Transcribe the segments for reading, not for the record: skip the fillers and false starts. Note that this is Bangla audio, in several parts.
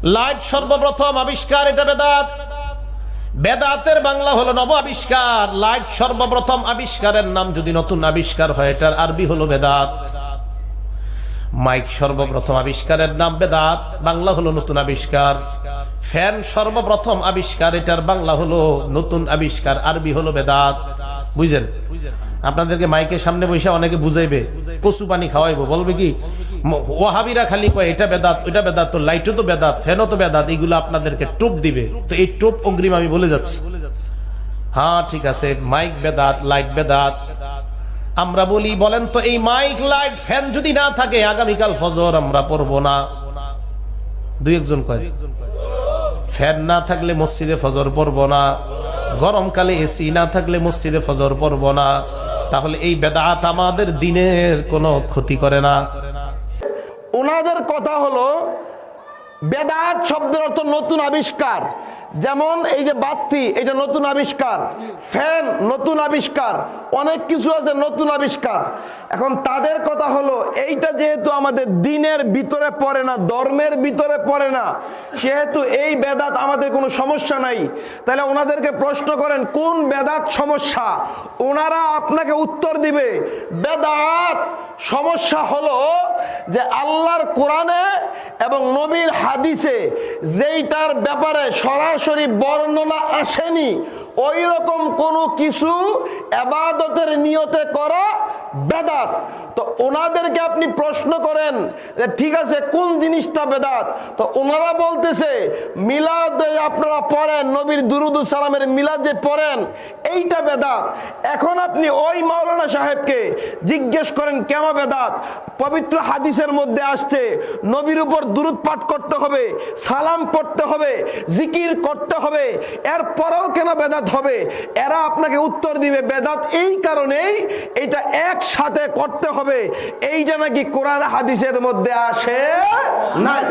লাইট সর্বপ্রথম আবিষ্কার, এটা বেদাত। বেদাতের বাংলা হলো নব আবিষ্কার। লাইট সর্বপ্রথম আবিষ্কারের নাম যদি নতুন আবিষ্কার হয়, এটার আরবি হলো বেদাত। মাইক সর্বপ্রথম আবিষ্কারের নাম বেদাত, বাংলা হলো নতুন আবিষ্কার। ফ্যান সর্বপ্রথম আবিষ্কার, এটার বাংলা হলো নতুন আবিষ্কার, আরবি হলো বেদাত। বুঝছেন? আপনাদেরকে মাইকের সামনে বসে অনেকে বুঝাইবে, কচু পানি খাওয়াইবো, বলবে কি ওয়াহাবিরা খালি কয় এটা বেদাত ওইটা বেদাত, তো লাইটও তো বেদাত, ফ্যানও তো বেদাত, এইগুলো আপনাদেরকে টোপ দিবে। তো এই টোপ অগ্রিম আমি বলে যাচ্ছি। হ্যাঁ ঠিক আছে, মাইক বেদাত, লাইট বেদাত। আমরা বলি, বলেন তো এই মাইক লাইট ফ্যান যদি না থাকে আগামীকাল ফজর আমরা পড়বো না? দুই একজন কয় ফ্যান না থাকলে মসজিদে ফজর পড়বো না, গরমকালে এসি না থাকলে মসজিদে ফজর পড়বো না। তাহলে এই বেদাত আমাদের দিনের কোনো ক্ষতি করে না। ওনাদের কথা হলো বেদাত শব্দের অর্থ নতুন আবিষ্কার। যেমন এই যে বাতি, এটা নতুন আবিষ্কার। ফ্যান নতুন আবিষ্কার। অনেক কিছু আছে নতুন আবিষ্কার। এখন তাদের কথা হলো এইটা যেহেতু আমাদের দিনের ভিতরে পড়ে না, ধর্মের ভিতরে পড়ে না, সেহেতু এই বেদাত আমাদের কোনো সমস্যা নাই। তাহলে ওনাদেরকে প্রশ্ন করেন কোন বেদাত সমস্যা, ওনারা আপনাকে উত্তর দিবে বেদাত সমস্যা হলো যে আল্লাহর কোরআনে এবং নবীর হাদিসে যেইটার ব্যাপারে সরাসরি বর্ণনা আসেনি, ওই রকম কোনো কিছু ইবাদতের নিয়তে করা বেদাত। তো ওনাদেরকে আপনি প্রশ্ন করেন যে ঠিক আছে কোন জিনিসটা বেদাত, তো ওনারা বলতেছে মিলাদ আপনারা পড়েন, নবীর দুরুদ ও সালামের মিলাদ যে পড়েন এইটা বেদাত। এখন আপনি ওই মাওলানা সাহেবকে জিজ্ঞেস করেন কেন বেদাত? পবিত্র হাদিসের মধ্যে আসছে নবীর উপর দুরুদ পাঠ করতে হবে, সালাম পড়তে হবে, জিকির করতে হবে, এরপরেও কেন বেদাত হবে? এরা আপনাকে উত্তর দিবে বেদাত এই কারণেই এটা একসাথে করতে হবে, এইটা নাকি কোরআন হাদিসের মধ্যে আসে নাই।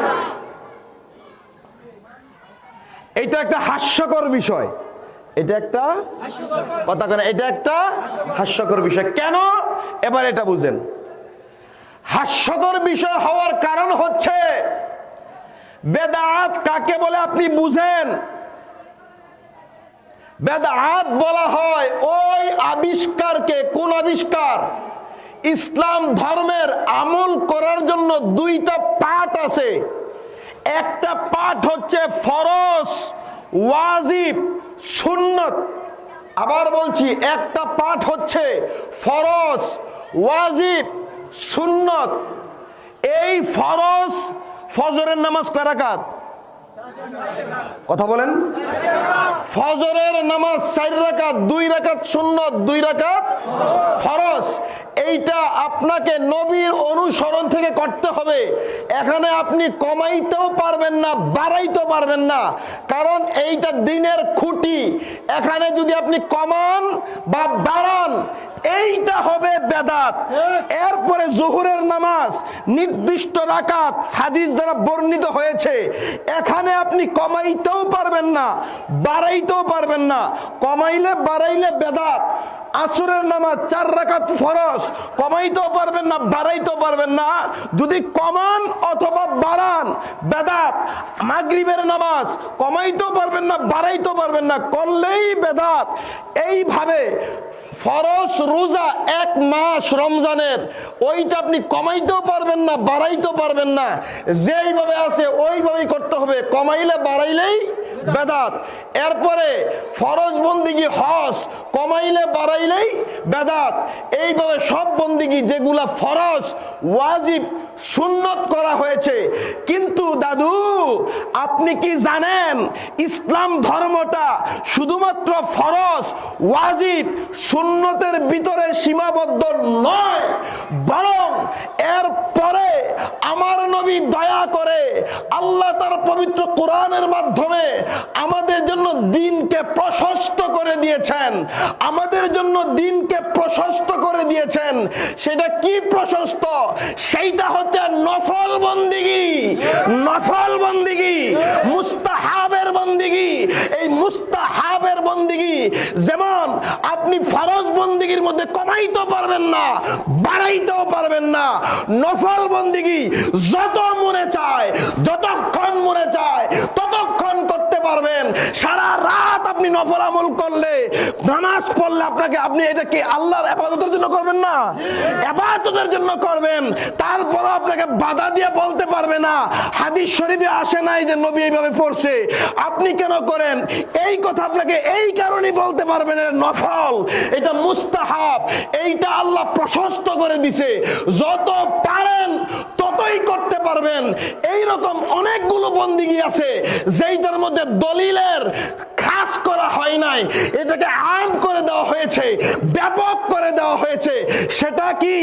এটা একটা হাস্যকর বিষয়। এটা একটা কথা কেন, এটা একটা হাস্যকর বিষয়। কেন? এবার এটা বুঝেন। হাস্যকর বিষয় হওয়ার কারণ হচ্ছে বেদাত কাকে বলে আপনি বুঝেন। বেদাত বলা হয় ওই আবিষ্কারকে। কোন আবিষ্কার? ইসলাম ধর্মের আমল করার জন্য দুইটা পাঠ আছে। একটা পাঠ হচ্ছে ফরজ, ওয়াজিব, সুন্নত। আবার বলছি, একটা পাঠ হচ্ছে ফরজ, ওয়াজিব, সুন্নত। এই ফরজ, ফজরের নামাজ কয় রাকাত? কথা বলেন। ফজরের নামাজ 4 রাকাত, 2 রাকাত সুন্নত, 2 রাকাত ফরজ। এইটা আপনাকে নবীর অনুসরণ থেকে করতে হবে। এখানে আপনি কমাইতেও পারবেন না, বাড়াইতেও পারবেন না, কারণ এইটা দিনের খুঁটি। এখানে যদি আপনি কমান বা বাড়ান এইটা হবে বেদাত। এরপরে জোহরের নামাজ নির্দিষ্ট রাকাত হাদিস দ্বারা বর্ণিত হয়েছে, এখানে আপনি কমাইতেও পারবেন না, বাড়াইতেও পারবেন না। কমাইলে বাড়াইলে বেদাত। আসরের নামাজ 4 রাকাত ফরজ, কমাইতেও পারবেন না, বাড়াইতেও পারবেন না। যদি কমান অথবা বাড়ান বেদাত। মাগরিবের নামাজ কমাইতেও পারবেন না, বাড়াইতেও পারবেন না, করলেই বেদাত। এইভাবে ফরজ রোজা 1 মাস রমজানের, ওইটা আপনি কমাইতেও পারবেন না, বাড়াইতেও পারবেন না। যেইভাবে আছে ওইভাবেই করতে হবে, কমাইলে বাড়াইলেই বেদাত। এরপরে ফরজ বন্দিগি হজ, কমাইলে বাড়াইলেই বেদাত। এইভাবে সব বন্দিগি যেগুলা ফরজ, ওয়াজিব, সুন্নত করা হয়েছে। কিন্তু দাদু আপনি কি জানেন ইসলাম ধর্মটা শুধুমাত্র ফরজ, ওয়াজিব, সুন্নতের ভিতরে সীমাবদ্ধ নয়, বরং এর পরে আমার নবী দয়া করে আল্লাহ তার পবিত্র কোরআনের মাধ্যমে আমাদের জন্য দিনকে প্রশস্ত করে দিয়েছেন। আমাদের জন্য দিনকে প্রশস্ত করে দিয়েছেন। সেটা কি প্রশস্ত? সেইটা হচ্ছে নফল বন্দিগি। নফল বন্দিগি, মুস্তাহাবের বন্দিগি। এই মুস্তাহাবের বন্দিগি যেমন আপনি ফরজ বন্দিগির মধ্যে কমাইতেও পারবেন না, বাড়াইতেও পারবেন না। নফল বন্দিগি যত মনে চায়, যতক্ষণ মনে চায় ততক্ষণ করতে পারবেন। সারা রাত আপনি নফল আমল করলে, নামাজ পড়লে আপনি এটা কি আল্লাহর ইবাদতের জন্য করবেন না? ইবাদতের জন্য করবেন। তারপরও আপনাকে বাধা দিয়ে বলতে পারবে না হাদিস শরীফে আসে নাই যে নবী এইভাবে পড়ছে, আপনি কেন করেন? এই কথা আপনাকে এই কারণেই বলতে পারবে না, নফল, এটা মুস্তাহাব, এইটা আল্লাহ প্রশস্ত করে দিছে, যত পারেন ততই করতে পারবেন। এই রকম অনেকগুলো বন্দিগি আছে যেইটার মধ্যে দলিলের খাস করা হয় নাই, এটাকে আম করে দেওয়া হয়েছে, ব্যাপক করে দেওয়া হয়েছে। সেটা কি?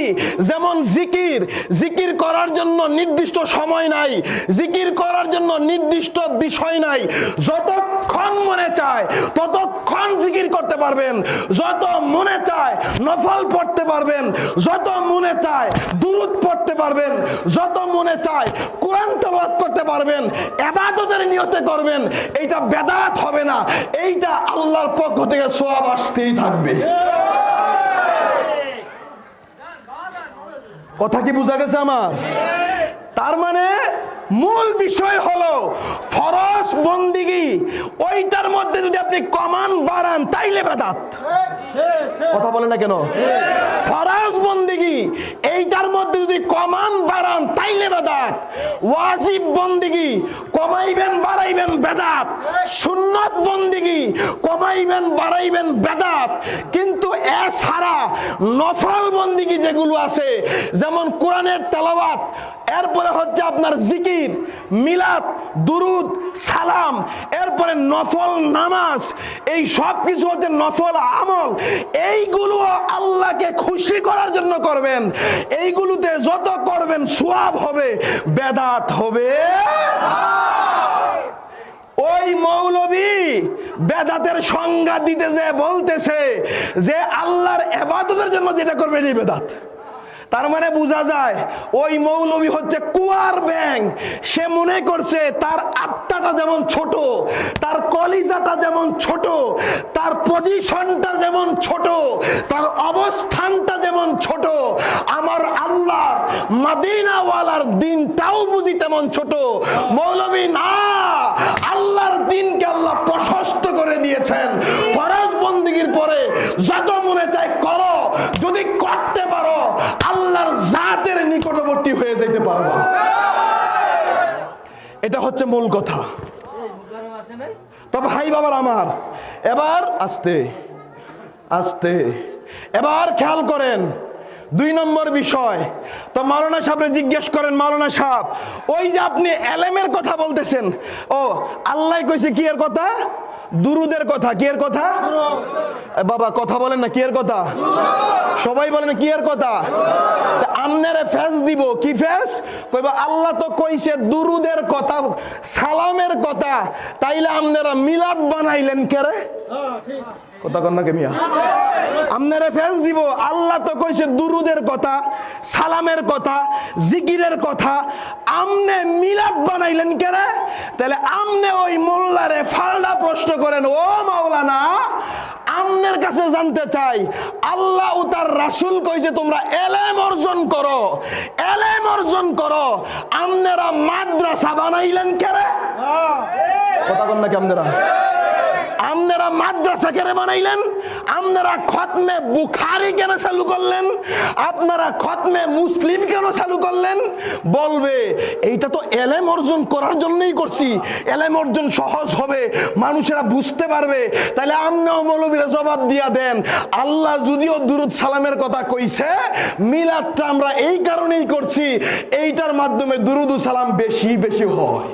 যেমন জিকির, জিকির করার জন্য নির্দিষ্ট সময় নাই, জিকির করার জন্য নির্দিষ্ট বিষয় নাই, যতক্ষণ মনে চায় ততক্ষণ জিকির করতে পারবেন, যত মনে চায় নফল পড়তে পারবেন, যত মনে চায় দুরূদ পড়তে পারবেন, যত মনে চায় কোরআন তেলাওয়াত করতে পারবেন, ইবাদতের নিয়তে করবেন। এইটা বেদাত হবে না, এইটা আল্লাহর পক্ষ থেকে সওয়াব আসতেই থাকবে। কথা কি বোঝা গেছে আমার? তার মানে মূল বিষয় হলো ফরজ বন্দিগি, ওইটার মধ্যে যদি আপনি কমান বাড়ান তাইলে বেদাত। কথা বলে না কেন? ফরজ বন্দিগি এইটার মধ্যে যদি কমান বাড়ান তাইলে বেদাত। ওয়াজিব বন্দিগি কমাইবেন বাড়াইবেন বেদাত, সুন্নত বন্দিগি কমাইবেন বাড়াইবেন বেদাত। কিন্তু এছাড়া নফল বন্দিগি যেগুলো আছে, যেমন কোরআনের তেলাওয়াত, এরপরে হচ্ছে আপনার জিকির, মিলাদ, দুরুদ, সালাম, এরপরে নফল নামাজ, এই সব কিছু হচ্ছে নফল আমল। এইগুলো আল্লাহকে খুশি করার জন্য করবেন, এইগুলোতে যত করবেন সওয়াব হবে, বেদাত হবে। ওই মৌলবী বেদাতের সংজ্ঞা দিতে যে বলতেছে যে আল্লাহর ইবাদতের জন্য যেটা করবে এই বেদাত। তার মানে বোঝা যায় ওই মৌলবী হচ্ছে কুয়ার ব্যাং। সে মনে করছে তার আত্মাটা যেমন ছোট, তার কলিজাটা যেমন ছোট, তার পজিশনটা যেমন ছোট, তার অবস্থানটা যেমন ছোট, আমার আল্লাহর মদিনাওয়ালার দিনটাও বুঝি তেমন ছোট। মৌলবী না, আল্লাহর দিনকে আল্লাহ প্রশস্ত করে দিয়েছেন। ফরজ বন্দিগির পরে যত মনে চায় করো, যদি করতে পারো আল্লাহর জাতের নিকটবর্তী হয়ে যেতে পারবা। এটা হচ্ছে মূল কথা। তবে ভাই বাবার আমার, এবার আস্তে আস্তে এবার খেয়াল করেন 2 নম্বর বিষয়। তো মাওলানা সাহেবরে জিজ্ঞেস করেন, মাওলানা সাহেব ওই যে আপনি এলেমের কথা বলতেছেন, ও আল্লাহ কইছে কি এর কথা? দুরুদের কথা। কি এর কথা? বাবা কথা বলেন না, কি এর কথা? সবাই বলেন কি এর কথা? আমনেরে ফেস দিব, কি ফেস? কইবা আল্লাহ তো কইছে দুরুদের কথা, সালামের কথা, তাইলে আমনেরা মিলাদ বানাইলেন কে রে? কথা কন না কে মিয়া? আমনেরে ফেস দিব, আল্লাহ তো কইছে দুরুদের কথা, সালামের কথা, জিকিরের কথা, আমনে মিলাদ বানাইলেন কে রে? তাহলে আমনে ওই মোল্লারে ফালডা প্রশ্ন করেন, ও মাওলানা আমনের কাছে জানতে চাই, আল্লাহ ও তার রাসূল কইছে তোমরা এলেম অর্জন করো, এলেম অর্জন করো, আমনেরা মাদ্রাসা বানাইলেন কে রে? কথা কন না কে? আমনেরা মাদ্রাসা কেন বানাইলেন? আপনারা খতমে বুখারী কেন চালু করলেন? আপনারা খতমে মুসলিম কেন চালু করলেন? বলবে এইটা তো এলেম অর্জন করার জন্যই করছি, এলেম অর্জন সহজ হবে, মানুষেরা বুঝতে পারবে। তাহলে আমরাও মৌলবীরা জবাব দিয়া দেন, আল্লাহ যদিও দুরুদ সালামের কথা কইছে, মিলাদটা আমরা এই কারণেই করছি, এইটার মাধ্যমে দুরুদ সালাম বেশি বেশি হয়।